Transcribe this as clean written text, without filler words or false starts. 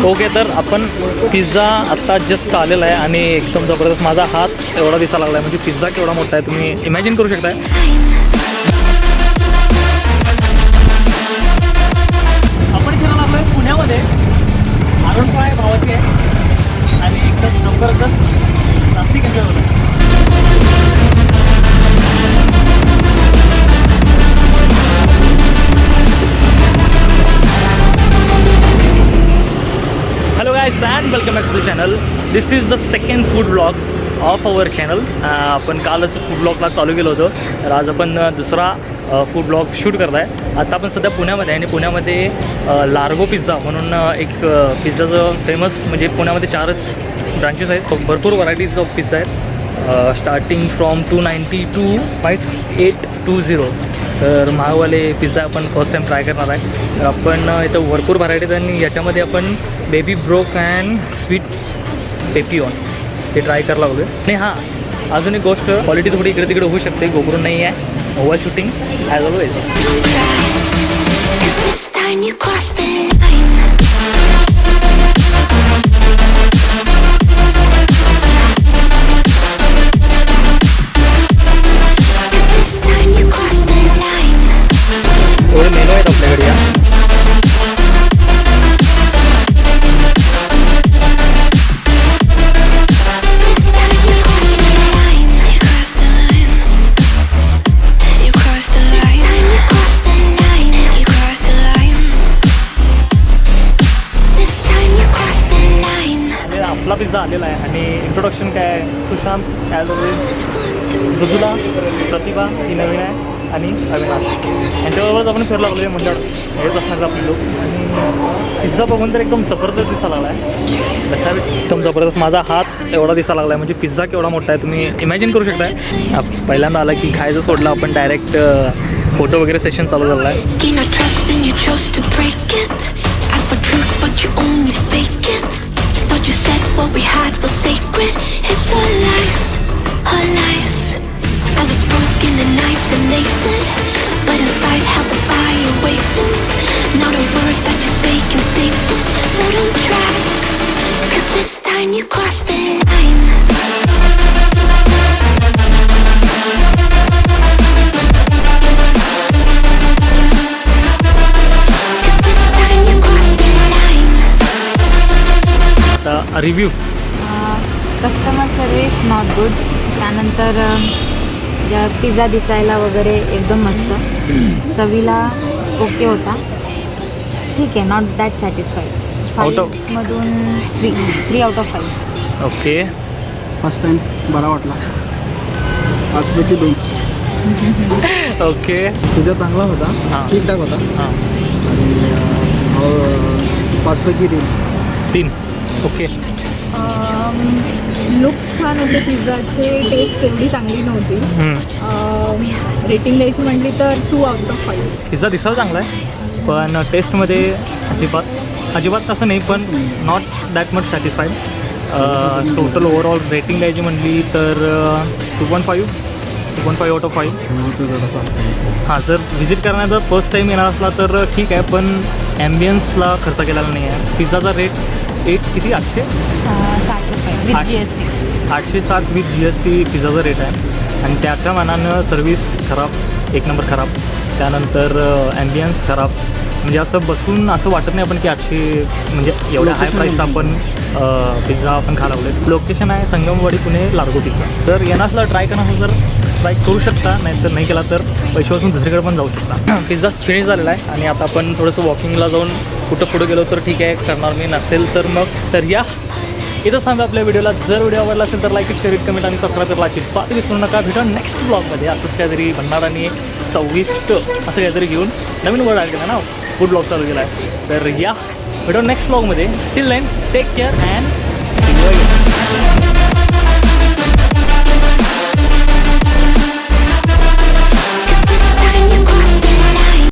Okay, तर आपण pizza आत्ता जस्ट आलेला आहे आणि एकदम जबरदस्त. माझा हात एवढा दिसायला लागला आहे, म्हणजे पिझ्झा केवढा मोठा आहे तुम्ही इमॅजिन करू शकताय. आपण फिरायला लागलो आहे पुण्यामध्ये. आरुणपाय भावाची आहे आणि एकदम जबरदस्त नाशिक एन्जॉय होतं. Hello guys and welcome back to the channel. This is the second food vlog of our channel. आपण कालच फूड ब्लॉगला चालू केलं होतं, तर आज आपण दुसरा फूड ब्लॉग शूट करत आहे. आता आपण सध्या पुण्यामध्ये आहे आणि पुण्यामध्ये लार्गो पिझ्झा म्हणून एक पिझ्झाचं फेमस, म्हणजे पुण्यामध्ये 4च ब्रांचेस आहेत. भरपूर व्हरायटीज ऑफ पिझ्झा आहेत, स्टार्टिंग फ्रॉम 290 टू 5820. तर महागवाले पिझ्झा आपण फर्स्ट टाईम ट्राय करणार आहे. तर आपण इथं भरपूर व्हरायटीज आणि याच्यामध्ये आपण बेबी ब्रोक अँड स्वीट पेपिऑन हे ट्राय करायला लागलो. आणि हां, अजून एक गोष्ट, क्वालिटी थोडी इकडे तिकडे होऊ शकते, गोबरून नाही आहे. Over shooting as always. थोडे मेनू आहेत आपल्याकडे. या आपला पिझ्झा आलेला आहे आणि इंट्रोडक्शन काय आहे, सुशांत ॲज ऑलवेज, मृदुला, प्रतिभा ही नवीन आहे आणि अविनाश यांच्याबरोबरच आपण फिरला लागलो आहे. मंडळ हेच असणार आपले लोक. आणि पिझ्झा बघून तर एकदम जबरदस्त दिसायला लागला आहे. तसा एकदम जबरदस्त. माझा हात एवढा दिसायला लागला आहे, म्हणजे पिझ्झा केवढा मोठा आहे तुम्ही इमॅजिन करू शकताय. पहिल्यांदा आला की खायचं सोडलं, आपण डायरेक्ट फोटो वगैरे सेशन चालू झालं आहे. You said what we had was sacred. It's all lies, all lies. I was broken and isolated, but inside held the fire waiting. Not a word that you say can save this, so don't try, 'cause this time you crossed the line. Review. Customer service not good. त्यानंतर pizza दिसायला वगैरे एकदम मस्त, चवीला okay होता, ठीक आहे, not that satisfied. Out of 5मधून 3 out of 5. Okay. First time बरा वाटला, 5पैकी 2. ओके. पिझ्झा चांगला होता, ठीकठाक होता. हां, आणि 5पैकी 3. ओके. लुक्स छान होते पिझ्झाचे, टेस्ट एवढी चांगली नव्हती. रेटिंग द्यायची म्हटली तर 2 आउट ऑफ 5. पिझ्झा दिसायला चांगला आहे, पण टेस्टमध्ये अजिबात तसं नाही, पण not that much satisfied. Total overall rating द्यायची म्हटली तर 2.5 आउट ऑफ 5. हां, जर व्हिजिट करण्याचा फर्स्ट टाईम येणार असला तर ठीक आहे, पण ॲम्बियन्सला खर्च केलेला नाही आहे. पिझ्झाचा रेट किती 860 रुपये विथ GST. 860 विथ GST पिझ्झाचा रेट आहे. आणि त्याच्या मानानं सर्विस खराब, 1 नंबर खराब. त्यानंतर ॲम्बियन्स खराब, म्हणजे असं बसून असं वाटत नाही आपण की 800 म्हणजे एवढ्या हाय प्राईसचा आपण पिझ्झा आपण खायला लागलो. लोकेशन आहे संगमवाडी, पुणे, लार्गो पिझ्झा. जर येणार असला ट्राय करणार असलं तर ट्राय करू शकता, नाहीतर नाही केला तर पैसे वाचून दुसरीकडे पण जाऊ शकता. पिझ्झा फिनिश झालेला आहे आणि आता आपण थोडंसं वॉकिंगला जाऊन कुठं पुढं गेलो तर ठीक आहे, करणार मी. नसेल तर मग तर या इथं सांगा आपल्या व्हिडिओला. जर व्हिडिओ आवडला असेल तर लाईक, शेअर, कमेंट आणि सबस्क्राईब करायला अजिबात विसरू नका. भेटू नेक्स्ट ब्लॉगमध्ये असंच काहीतरी भन्नाट आणि चविष्ट असं काहीतरी घेऊन नवीन वर्ड ॲड केला ना, फूड ब्लॉग चालू केला आहे. तर या भेटू नेक्स्ट ब्लॉगमध्ये. Till then take care and